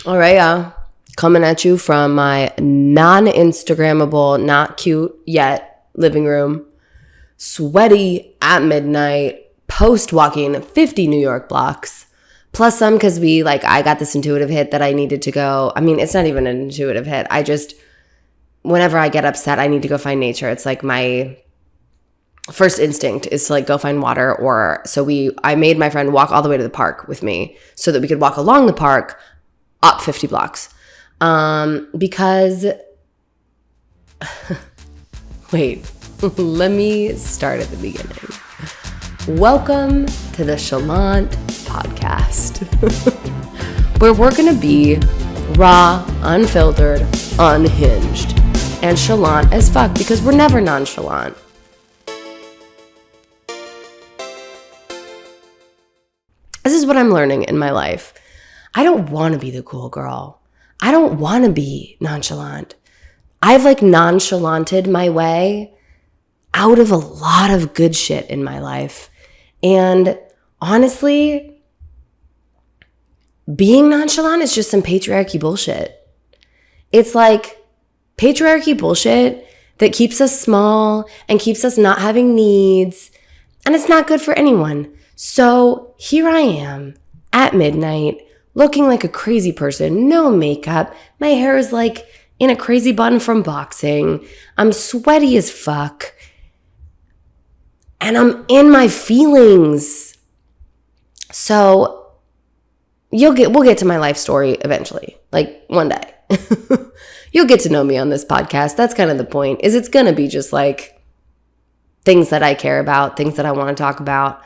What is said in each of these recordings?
All right, y'all. Coming at you from my non-Instagrammable, not cute yet living room. Sweaty at midnight, post walking 50 New York blocks. Plus some because I got this intuitive hit that I needed to go. I mean, it's not even an intuitive hit. Whenever I get upset, I need to go find nature. It's like my first instinct is to go find water, I made my friend walk all the way to the park with me so that we could walk along the park up 50 blocks. Because wait, let me start at the beginning. Welcome to the Chalant podcast, where we're gonna be raw, unfiltered, unhinged, and chalant as fuck because we're never nonchalant. This is what I'm learning in my life. I don't want to be the cool girl. I don't want to be nonchalant. I've nonchalanted my way out of a lot of good shit in my life. And honestly, being nonchalant is just some patriarchy bullshit. It's patriarchy bullshit that keeps us small and keeps us not having needs. And it's not good for anyone. So here I am at midnight looking like a crazy person, no makeup. My hair is in a crazy bun from boxing. I'm sweaty as fuck. And I'm in my feelings. So we'll get to my life story eventually, one day. You'll get to know me on this podcast. That's kind of the point, is it's going to be just things that I care about, things that I want to talk about.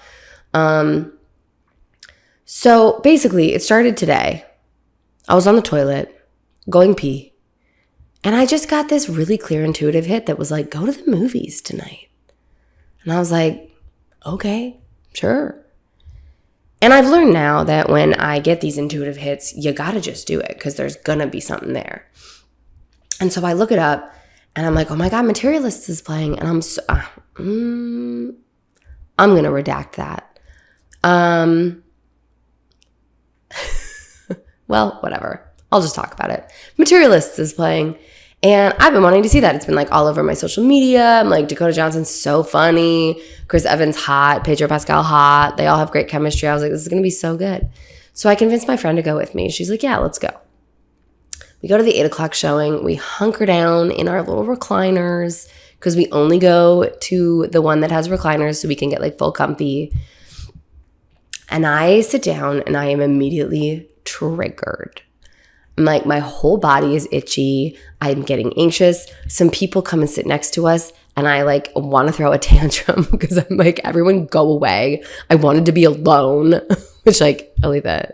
So basically it started today. I was on the toilet going pee, and I just got this really clear intuitive hit that was go to the movies tonight. And I was okay, sure. And I've learned now that when I get these intuitive hits, you gotta just do it because there's gonna be something there. And so I look it up and I'm oh my God, Materialists is playing. And I'm gonna redact that. Well, whatever. I'll just talk about it. Materialists is playing, and I've been wanting to see that. It's been all over my social media. I'm Dakota Johnson's so funny. Chris Evans hot. Pedro Pascal hot. They all have great chemistry. I was this is going to be so good. So I convinced my friend to go with me. She's yeah, let's go. We go to the 8 o'clock showing. We hunker down in our little recliners because we only go to the one that has recliners so we can get full comfy. And I sit down and I am immediately triggered. I'm my whole body is itchy. I'm getting anxious. Some people come and sit next to us and I want to throw a tantrum because I'm everyone go away. I wanted to be alone, which Alethea,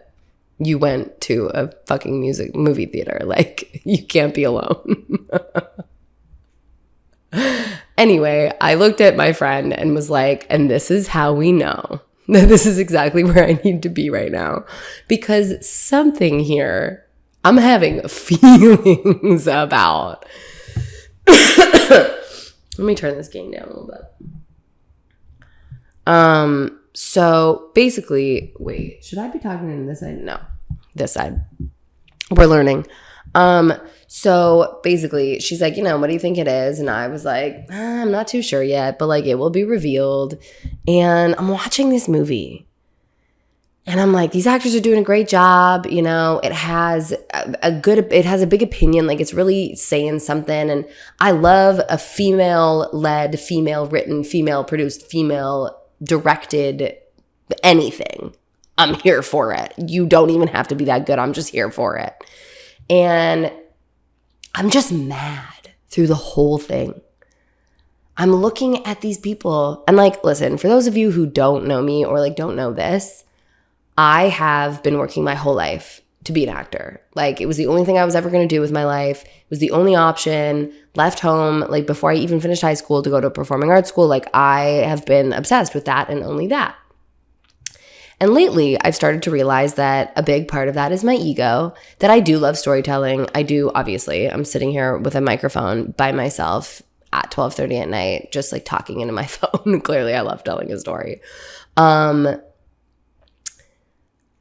you went to a fucking movie theater. You can't be alone. Anyway, I looked at my friend and was and this is how we know that this is exactly where I need to be right now, because something here I'm having feelings about. Let me turn this gain down a little bit. So basically, wait, should I be talking in this side? No, this side. We're learning. So basically she's what do you think it is? And I was I'm not too sure yet, but it will be revealed. And I'm watching this movie and I'm these actors are doing a great job. It has a big opinion. It's really saying something. And I love a female-led, female-written, female-produced, female-directed anything. I'm here for it. You don't even have to be that good. I'm just here for it. And I'm just mad through the whole thing. I'm looking at these people and listen, for those of you who don't know me or don't know this, I have been working my whole life to be an actor. It was the only thing I was ever going to do with my life. It was the only option. Left home, before I even finished high school to go to a performing arts school. I have been obsessed with that and only that. And lately, I've started to realize that a big part of that is my ego, that I do love storytelling. I do, obviously. I'm sitting here with a microphone by myself at 12:30 at night, just talking into my phone. Clearly, I love telling a story.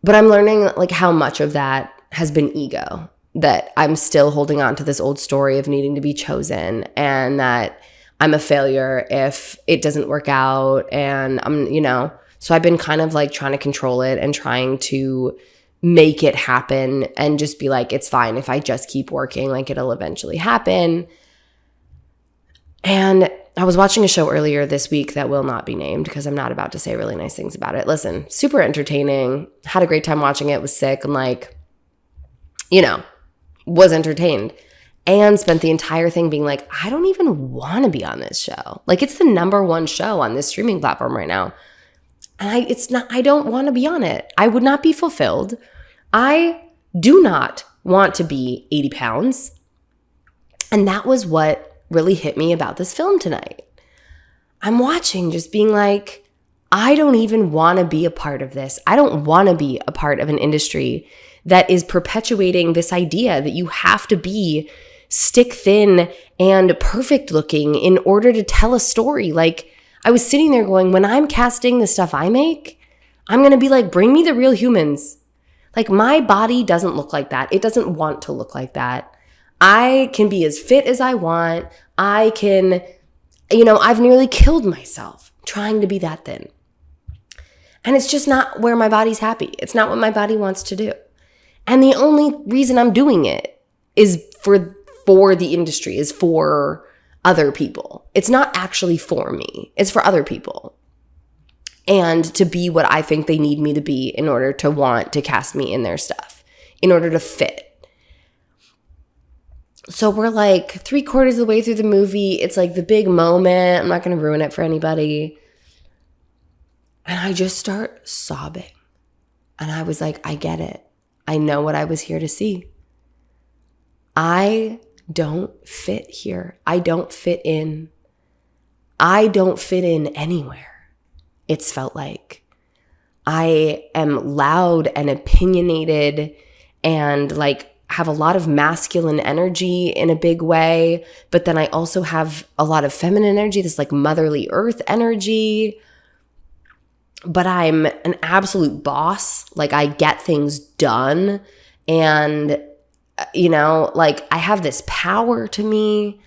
But I'm learning how much of that has been ego, that I'm still holding on to this old story of needing to be chosen, and that I'm a failure if it doesn't work out. And so I've been kind of like trying to control it and trying to make it happen and just be like, it's fine if I just keep working, like it'll eventually happen. And I was watching a show earlier this week that will not be named because I'm not about to say really nice things about it. Listen, super entertaining. Had a great time watching it. Was sick and like, was entertained. And spent the entire thing being like, I don't even want to be on this show. Like, it's the number one show on this streaming platform right now. And I don't want to be on it. I would not be fulfilled. I do not want to be 80 pounds. And that was what really hit me about this film tonight. I'm watching just being like, I don't even want to be a part of this. I don't want to be a part of an industry that is perpetuating this idea that you have to be stick thin and perfect looking in order to tell a story. Like, I was sitting there going, when I'm casting the stuff I make, I'm going to be like, bring me the real humans. Like, my body doesn't look like that. It doesn't want to look like that. I can be as fit as I want. I can, I've nearly killed myself trying to be that thin. And it's just not where my body's happy. It's not what my body wants to do. And the only reason I'm doing it is for the industry, is for other people. It's not actually for me. It's for other people. And to be what I think they need me to be in order to want to cast me in their stuff, in order to fit. So we're like 3/4 of the way through the movie. It's like the big moment. I'm not going to ruin it for anybody. And I just start sobbing. And I was like, I get it. I know what I was here to see. I don't fit here. I don't fit in. I don't fit in anywhere. It's felt like I am loud and opinionated and like have a lot of masculine energy in a big way, but then I also have a lot of feminine energy, this like motherly earth energy. But I'm an absolute boss. Like, I get things done, and like, I have this power to me.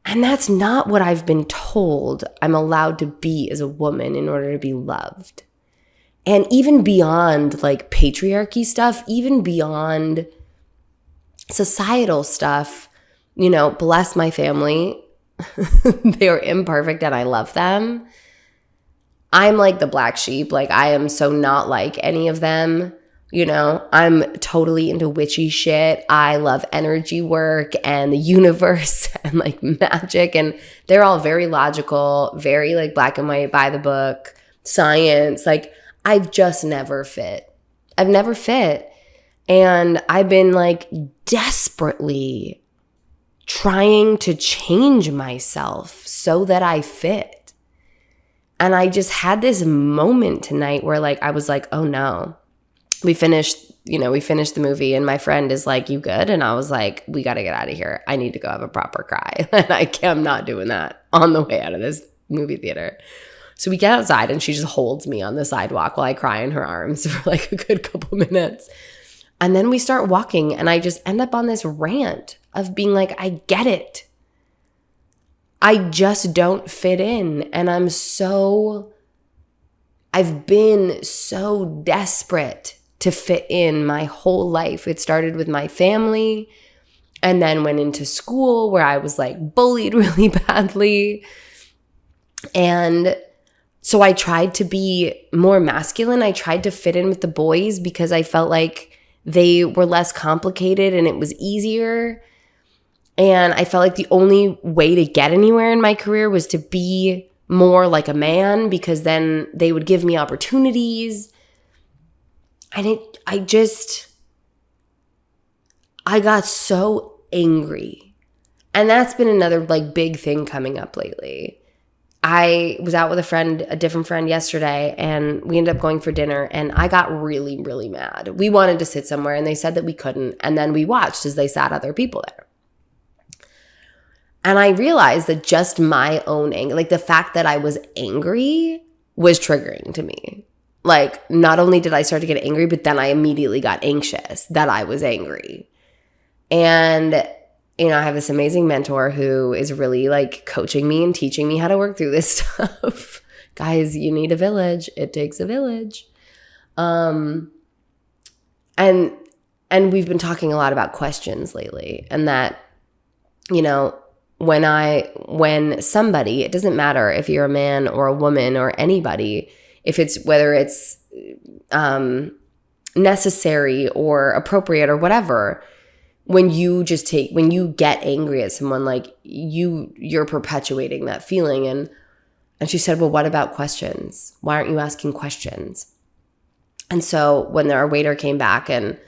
And that's not what I've been told I'm allowed to be as a woman in order to be loved. And even beyond like patriarchy stuff, even beyond societal stuff, bless my family. They are imperfect and I love them. I'm like the black sheep. Like, I am so not like any of them. I'm totally into witchy shit. I love energy work and the universe and like magic. And they're all very logical, very like black and white, by the book, science. Like, I've just never fit. I've never fit. And I've been like desperately trying to change myself so that I fit. And I just had this moment tonight where like, I was like, oh no. We finished the movie and my friend is like, you good? And I was like, we got to get out of here. I need to go have a proper cry. And I'm not doing that on the way out of this movie theater. So we get outside and she just holds me on the sidewalk while I cry in her arms for like a good couple minutes. And then we start walking and I just end up on this rant of being like, I get it. I just don't fit in. And I've been so desperate to fit in my whole life. It started with my family and then went into school where I was like bullied really badly. And so I tried to be more masculine. I tried to fit in with the boys because I felt like they were less complicated and it was easier. And I felt like the only way to get anywhere in my career was to be more like a man because then they would give me opportunities. And I got so angry. And that's been another like big thing coming up lately. I was out with a different friend yesterday, and we ended up going for dinner, and I got really, really mad. We wanted to sit somewhere, and they said that we couldn't, and then we watched as they sat other people there. And I realized that just my own anger, like the fact that I was angry was triggering to me. Like, not only did I start to get angry, but then I immediately got anxious that I was angry. And, you know, I have this amazing mentor who is really like coaching me and teaching me how to work through this stuff. Guys, you need a village. It takes a village. And we've been talking a lot about questions lately, and that, you know, when somebody, it doesn't matter if you're a man or a woman or anybody, whether it's necessary or appropriate or whatever, when you get angry at someone, like you're perpetuating that feeling. And she said, well, what about questions? Why aren't you asking questions? And so when our waiter came back and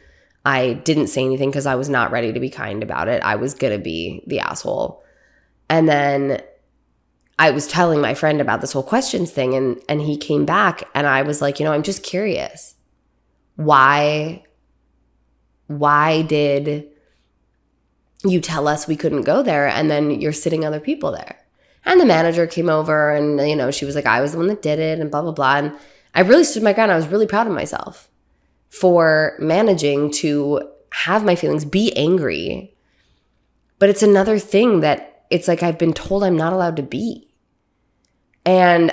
I didn't say anything because I was not ready to be kind about it, I was going to be the asshole. And then I was telling my friend about this whole questions thing, and he came back, and I was like, you know, I'm just curious. Why did you tell us we couldn't go there, and then you're sitting other people there? And the manager came over, and, you know, she was like, I was the one that did it, and blah, blah, blah. And I really stood my ground. I was really proud of myself for managing to have my feelings, be angry. But it's another thing that it's like I've been told I'm not allowed to be. And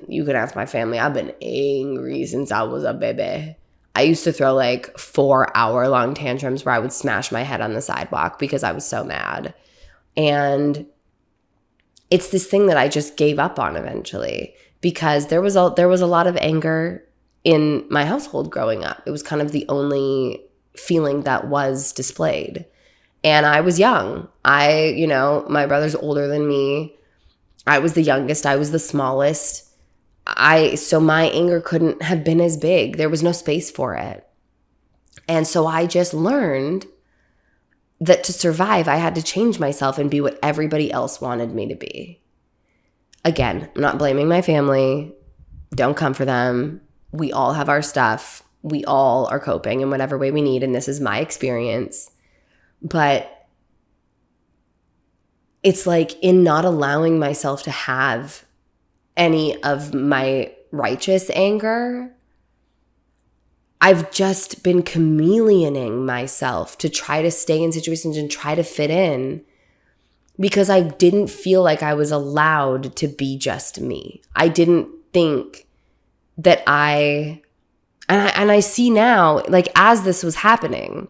you can ask my family, I've been angry since I was a baby. I used to throw like 4-hour-long tantrums where I would smash my head on the sidewalk because I was so mad. And it's this thing that I just gave up on eventually, because there was a lot of anger in my household growing up. It was kind of the only feeling that was displayed. And I was young. My brother's older than me. I was the youngest. I was the smallest. So my anger couldn't have been as big. There was no space for it. And so I just learned that to survive, I had to change myself and be what everybody else wanted me to be. Again, I'm not blaming my family. Don't come for them. We all have our stuff. We all are coping in whatever way we need. And this is my experience. But it's like, in not allowing myself to have any of my righteous anger, I've just been chameleoning myself to try to stay in situations and try to fit in, because I didn't feel like I was allowed to be just me. I didn't think that and I see now, like, as this was happening,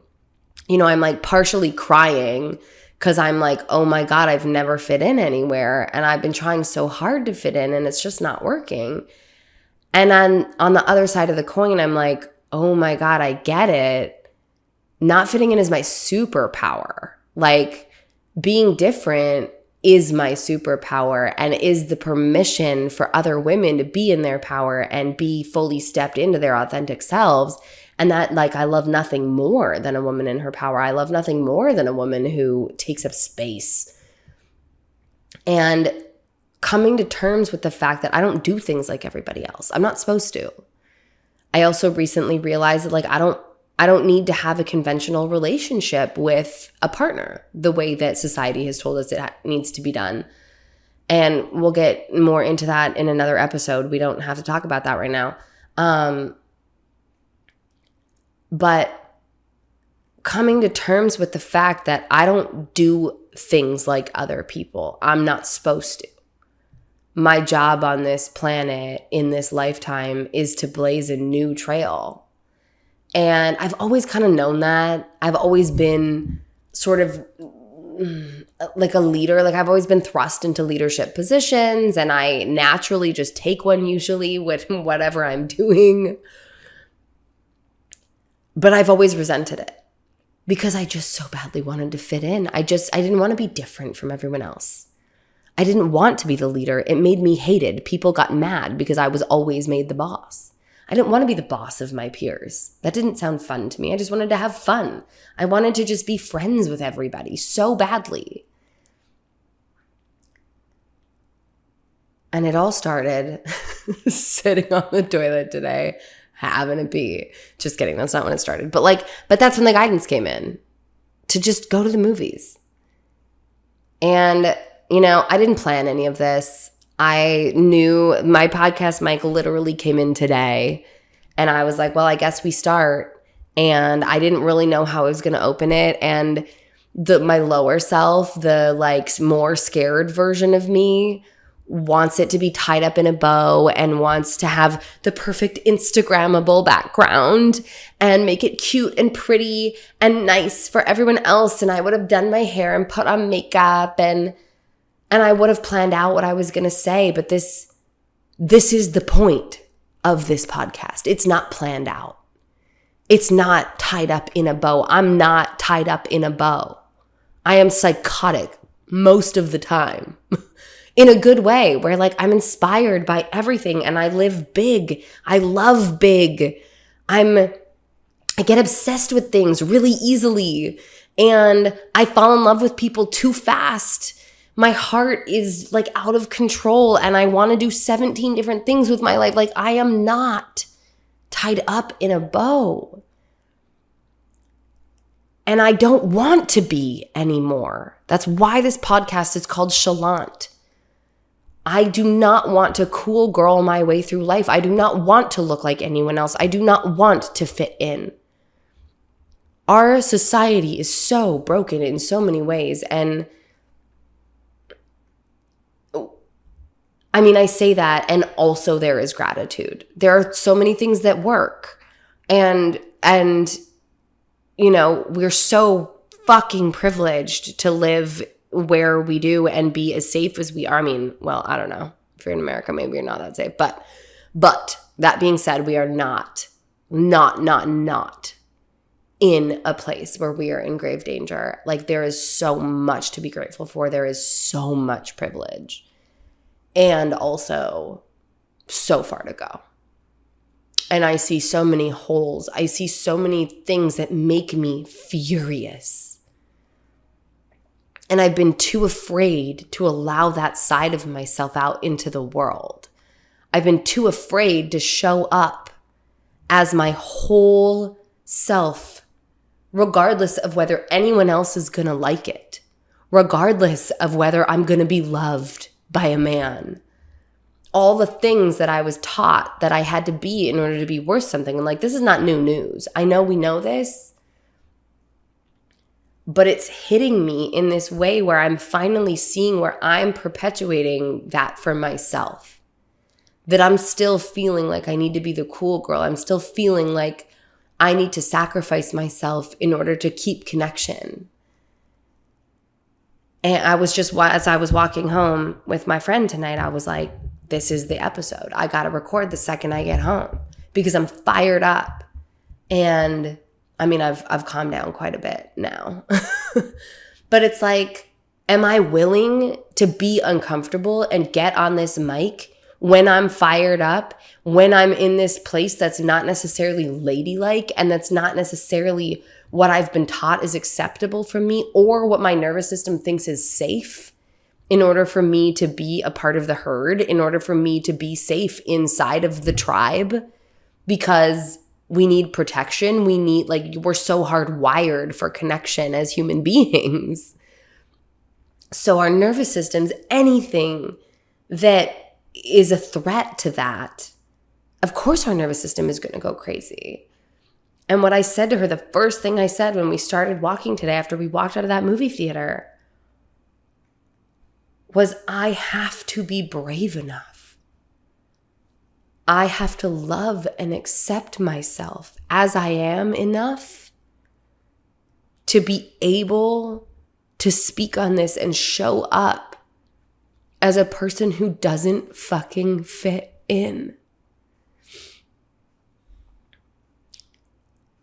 you know, I'm like partially crying because I'm like, oh my God, I've never fit in anywhere. And I've been trying so hard to fit in, and it's just not working. And on the other side of the coin, I'm like, oh my God, I get it. Not fitting in is my superpower. Like, being different is my superpower, and is the permission for other women to be in their power and be fully stepped into their authentic selves. And that, like, I love nothing more than a woman in her power. I love nothing more than a woman who takes up space. And coming to terms with the fact that I don't do things like everybody else. I'm not supposed to. I also recently realized that, like, I don't need to have a conventional relationship with a partner the way that society has told us it needs to be done. And we'll get more into that in another episode. We don't have to talk about that right now. But coming to terms with the fact that I don't do things like other people. I'm not supposed to. My job on this planet in this lifetime is to blaze a new trail. And I've always kind of known that. I've always been sort of like a leader. Like, I've always been thrust into leadership positions, and I naturally just take one usually with whatever I'm doing. But I've always resented it because I just so badly wanted to fit in. I didn't want to be different from everyone else. I didn't want to be the leader. It made me hated. People got mad because I was always made the boss. I didn't want to be the boss of my peers. That didn't sound fun to me. I just wanted to have fun. I wanted to just be friends with everybody so badly. And it all started sitting on the toilet today, having a pee. Just kidding. That's not when it started. But that's when the guidance came in to just go to the movies. And, you know, I didn't plan any of this. I knew my podcast mic literally came in today, And I was like, well, I guess we start. And I didn't really know how I was going to open it. And my lower self, the like more scared version of me, wants it to be tied up in a bow and wants to have the perfect Instagrammable background and make it cute and pretty and nice for everyone else. And I would have done my hair and put on makeup and I would have planned out what I was going to say. But this is the point of this podcast. It's not planned out. It's not tied up in a bow. I'm not tied up in a bow. I am psychotic most of the time. In a good way, where like I'm inspired by everything and I live big. I love big. I get obsessed with things really easily and I fall in love with people too fast. My heart is like out of control and I want to do 17 different things with my life. Like I am not tied up in a bow. And I don't want to be anymore. That's why this podcast is called Chalant. I do not want to cool girl my way through life. I do not want to look like anyone else. I do not want to fit in. Our society is so broken in so many ways. And I mean, I say that, and also there is gratitude. There are so many things that work. And you know, we're so fucking privileged to live where we do and be as safe as we are. I mean, well, I don't know. If you're in America, maybe you're not that safe. But that being said, we are not in a place where we are in grave danger. Like there is so much to be grateful for. There is so much privilege. And also so far to go. And I see so many holes. I see so many things that make me furious. And I've been too afraid to allow that side of myself out into the world. I've been too afraid to show up as my whole self, regardless of whether anyone else is going to like it, regardless of whether I'm going to be loved by a man. All the things that I was taught that I had to be in order to be worth something. And like, this is not new news. I know we know this, but it's hitting me in this way where I'm finally seeing where I'm perpetuating that for myself. That I'm still feeling like I need to be the cool girl. I'm still feeling like I need to sacrifice myself in order to keep connection. And I was just, as I was walking home with my friend tonight, I was like, this is the episode. I got to record the second I get home because I'm fired up. And I mean, I've calmed down quite a bit now. But it's like, am I willing to be uncomfortable and get on this mic when I'm fired up, when I'm in this place that's not necessarily ladylike and that's not necessarily what I've been taught is acceptable for me or what my nervous system thinks is safe? In order for me to be a part of the herd, in order for me to be safe inside of the tribe, because we need protection. We need, like, we're so hardwired for connection as human beings. So our nervous systems, anything that is a threat to that, of course our nervous system is going to go crazy. And what I said to her, the first thing I said when we started walking today after we walked out of that movie theater, was I have to be brave enough. I have to love and accept myself as I am enough to be able to speak on this and show up as a person who doesn't fucking fit in.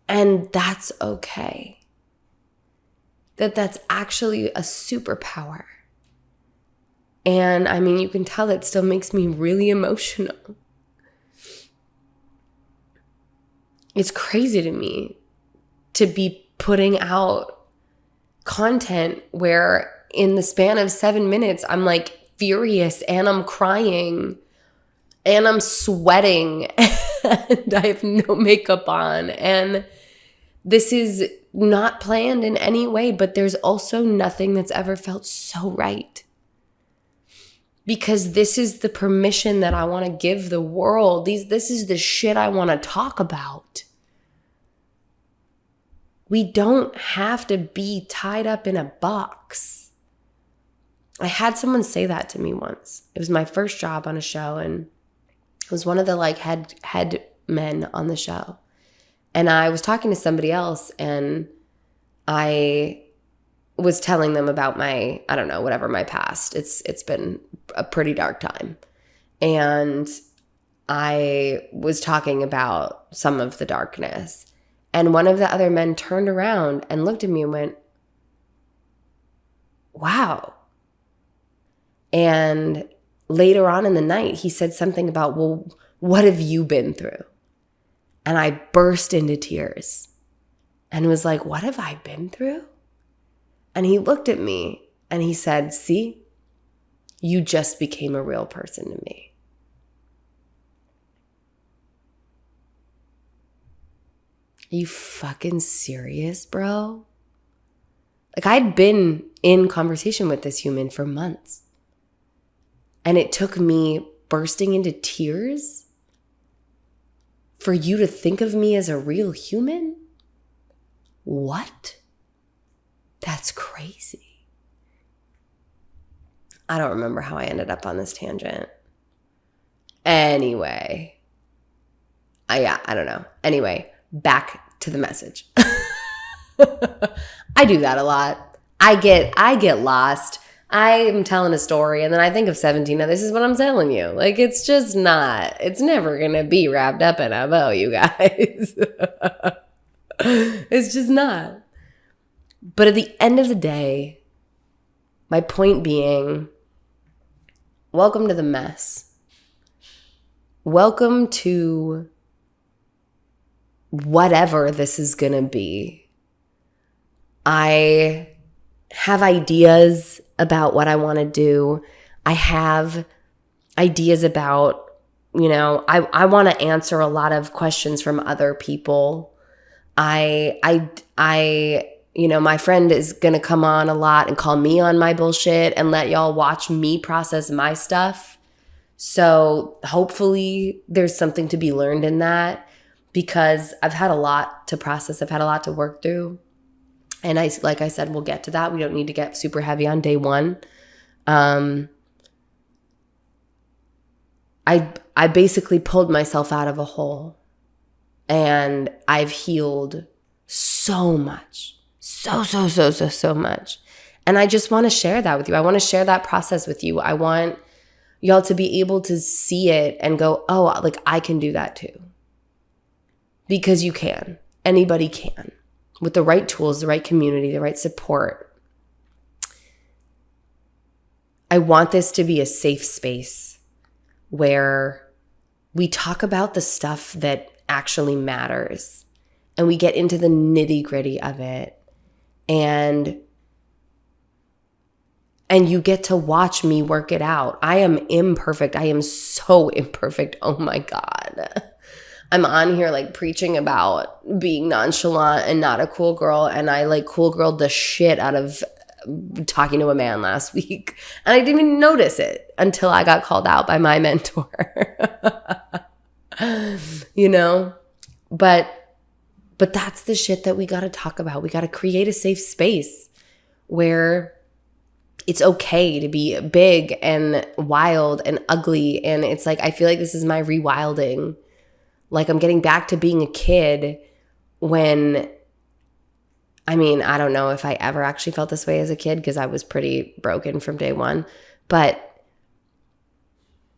And that's okay. That's actually a superpower. And I mean, you can tell it still makes me really emotional. It's crazy to me to be putting out content where in the span of 7 minutes, I'm like furious and I'm crying and I'm sweating and I have no makeup on. And this is not planned in any way, but there's also nothing that's ever felt so right. because this is the permission that I want to give the world. This is the shit I want to talk about. We don't have to be tied up in a box. I had someone say that to me once. It was my first job on a show, and it was one of the like head men on the show. And I was talking to somebody else, and I was telling them about my, I don't know, whatever, my past. It's been a pretty dark time. And I was talking about some of the darkness. And one of the other men turned around and looked at me and went, wow. And later on in the night, he said something about, well, what have you been through? And I burst into tears and was like, what have I been through? And he looked at me and he said, see, you just became a real person to me. Are you fucking serious, bro? Like, I'd been in conversation with this human for months. And it took me bursting into tears for you to think of me as a real human? What? That's crazy. I don't remember how I ended up on this tangent. Anyway. I don't know. Anyway, back to the message. I do that a lot. I get lost. I'm telling a story and then I think of 17. Now, this is what I'm telling you. Like, it's just not, it's never going to be wrapped up in a bow, you guys. It's just not. But at the end of the day, my point being, welcome to the mess. Welcome to whatever this is going to be. I have ideas about what I want to do. I have ideas about, I want to answer a lot of questions from other people. My friend is going to come on a lot and call me on my bullshit and let y'all watch me process my stuff. So hopefully there's something to be learned in that, because I've had a lot to process. I've had a lot to work through. And like I said, we'll get to that. We don't need to get super heavy on day one. I basically pulled myself out of a hole, and I've healed so much. So much. And I just want to share that with you. I want to share that process with you. I want y'all to be able to see it and go, oh, like, I can do that too. Because you can. Anybody can. With the right tools, the right community, the right support. I want this to be a safe space where we talk about the stuff that actually matters and we get into the nitty-gritty of it. And you get to watch me work it out. I am imperfect. I am so imperfect. Oh my God. I'm on here like preaching about being nonchalant and not a cool girl. And I like cool girled the shit out of talking to a man last week. And I didn't even notice it until I got called out by my mentor. But that's the shit that we got to talk about. We got to create a safe space where it's okay to be big and wild and ugly. And it's like, I feel like this is my rewilding. Like, I'm getting back to being a kid when, I don't know if I ever actually felt this way as a kid, because I was pretty broken from day one. But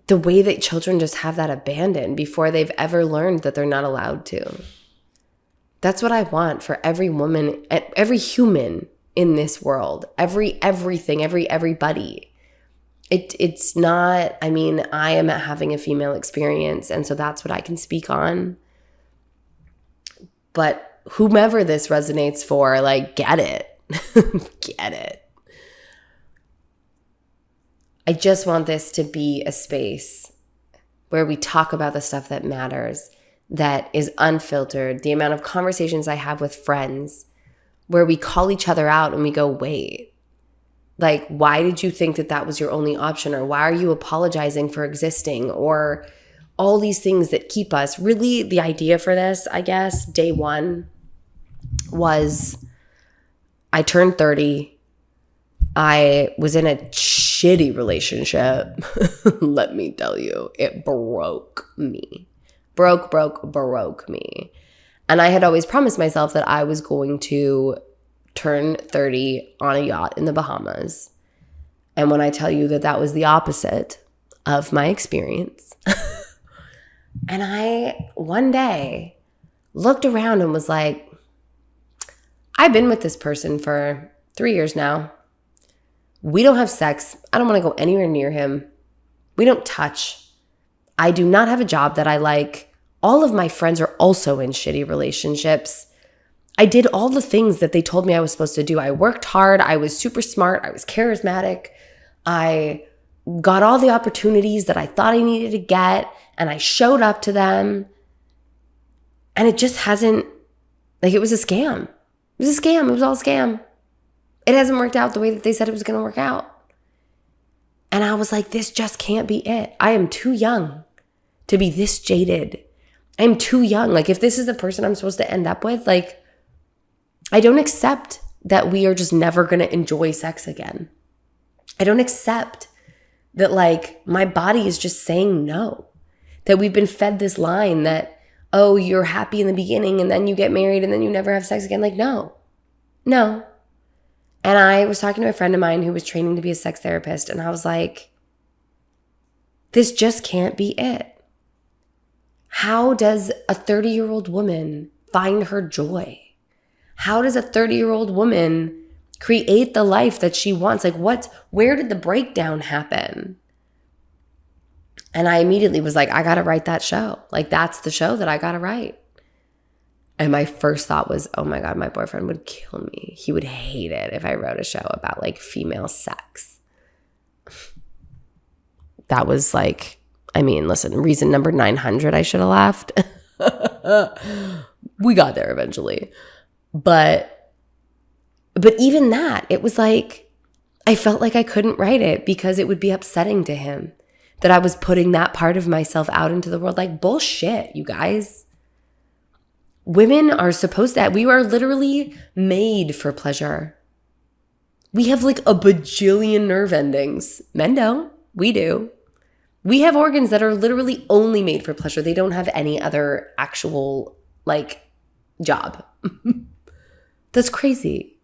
the way that children just have that abandoned before they've ever learned that they're not allowed to. That's what I want for every woman, every human in this world, everybody. It's not, I am having a female experience, and so that's what I can speak on. But whomever this resonates for, like, get it. Get it. I just want this to be a space where we talk about the stuff that matters, that is unfiltered, the amount of conversations I have with friends where we call each other out and we go, wait, Like, why did you think that that was your only option? Or why are you apologizing for existing? Or all these things that keep us. Really, the idea for this, I guess, day one was I turned 30. I was in a shitty relationship. Let me tell you, it broke me. Broke me. And I had always promised myself that I was going to turn 30 on a yacht in the Bahamas. And when I tell you that that was the opposite of my experience, and I one day looked around and was like, I've been with this person for 3 years now. We don't have sex. I don't want to go anywhere near him. We don't touch. I do not have a job that I like. All of my friends are also in shitty relationships. I did all the things that they told me I was supposed to do. I worked hard. I was super smart. I was charismatic. I got all the opportunities that I thought I needed to get, and I showed up to them. And it just hasn't, like, it was a scam. It was a scam. It was all a scam. It hasn't worked out the way that they said it was going to work out. And I was like, this just can't be it. I am too young to be this jaded. I'm too young. Like, if this is the person I'm supposed to end up with, like, I don't accept that we are just never going to enjoy sex again. I don't accept that, like, my body is just saying no. That we've been fed this line that, oh, you're happy in the beginning and then you get married and then you never have sex again. Like, no. And I was talking to a friend of mine who was training to be a sex therapist, and I was like, this just can't be it. How does a 30-year-old woman find her joy? How does a 30-year-old woman create the life that she wants? Like, where did the breakdown happen? And I immediately was like, I got to write that show. Like, that's the show that I got to write. And my first thought was, oh my God, my boyfriend would kill me. He would hate it if I wrote a show about, like, female sex. That was like, I mean, listen, reason number 900 I should have laughed. We got there eventually. But even that, it was like, I felt like I couldn't write it because it would be upsetting to him that I was putting that part of myself out into the world. Like, bullshit, you guys. Women are supposed to, we are literally made for pleasure. We have like a bajillion nerve endings. Men don't. We do. We have organs that are literally only made for pleasure. They don't have any other actual, like, job. That's crazy.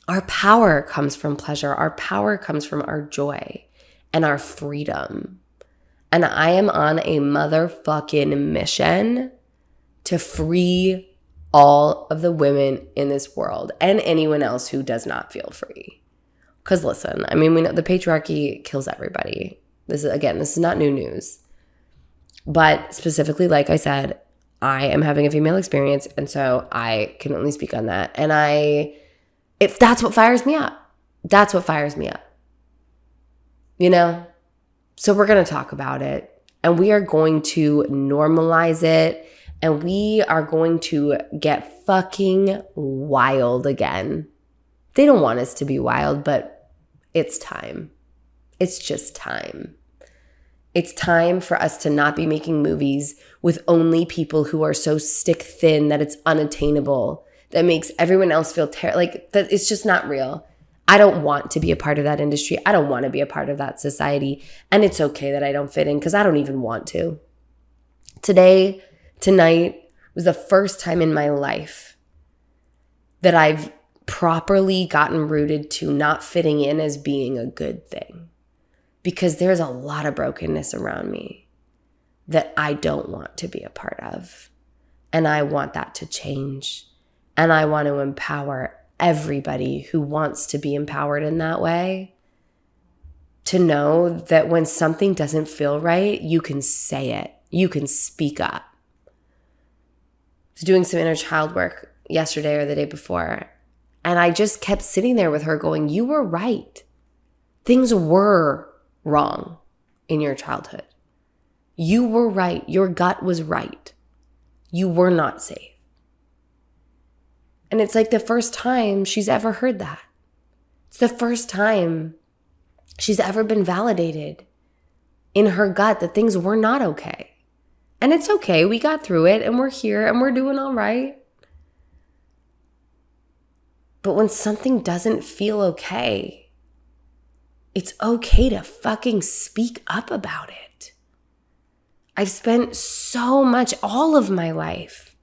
Our power comes from pleasure. Our power comes from our joy and our freedom. And I am on a motherfucking mission to free all of the women in this world and anyone else who does not feel free. Because listen, I mean, we know the patriarchy kills everybody. This is not new news. But specifically, like I said, I am having a female experience, and so I can only speak on that. And if that's what fires me up. That's what fires me up. You know? So we're going to talk about it, and we are going to normalize it. And we are going to get fucking wild again. They don't want us to be wild, but it's time. It's just time. It's time for us to not be making movies with only people who are so stick thin that it's unattainable, that makes everyone else feel like that. It's just not real. I don't want to be a part of that industry. I don't want to be a part of that society. And it's okay that I don't fit in because I don't even want to. Tonight was the first time in my life that I've properly gotten rooted to not fitting in as being a good thing. Because there's a lot of brokenness around me that I don't want to be a part of. And I want that to change. And I want to empower everybody who wants to be empowered in that way to know that when something doesn't feel right, you can say it. You can speak up. I was doing some inner child work yesterday or the day before, and I just kept sitting there with her going, you were right. Things were wrong in your childhood. You were right. Your gut was right. You were not safe. And it's like the first time she's ever heard that. It's It's the first time she's ever been validated in her gut that things were not okay. And it's okay. We got through it and we're here and we're doing all right. But when something doesn't feel okay, it's okay to fucking speak up about it. I've spent so much, all of my life,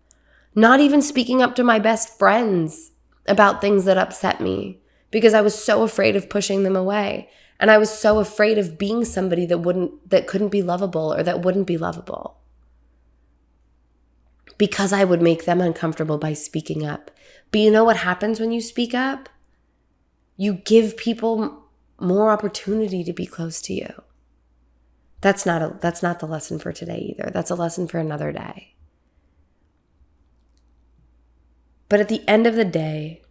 not even speaking up to my best friends about things that upset me because I was so afraid of pushing them away. And I was so afraid of being somebody that couldn't be lovable or that wouldn't be lovable, because I would make them uncomfortable by speaking up. But you know what happens when you speak up? You give people more opportunity to be close to you. That's not the lesson for today either. That's a lesson for another day. But at the end of the day,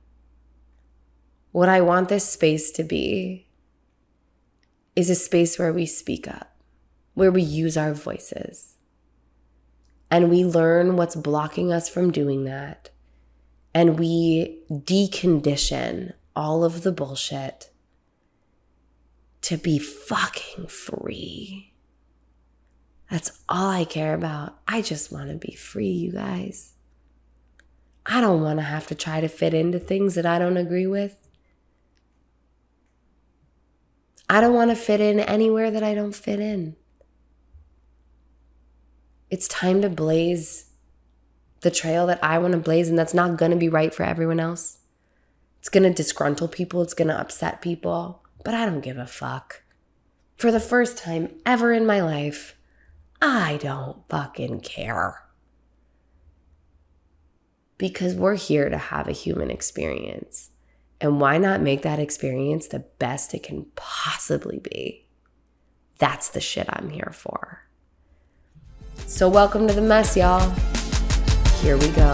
what I want this space to be is a space where we speak up, where we use our voices, and we learn what's blocking us from doing that, and we decondition all of the bullshit to be fucking free. That's all I care about. I just want to be free, you guys. I don't want to have to try to fit into things that I don't agree with. I don't want to fit in anywhere that I don't fit in. It's time to blaze the trail that I want to blaze, and that's not going to be right for everyone else. It's going to disgruntle people. It's going to upset people. But I don't give a fuck. For the first time ever in my life, I don't fucking care. Because we're here to have a human experience. And why not make that experience the best it can possibly be? That's the shit I'm here for. So welcome to the mess, y'all. Here we go.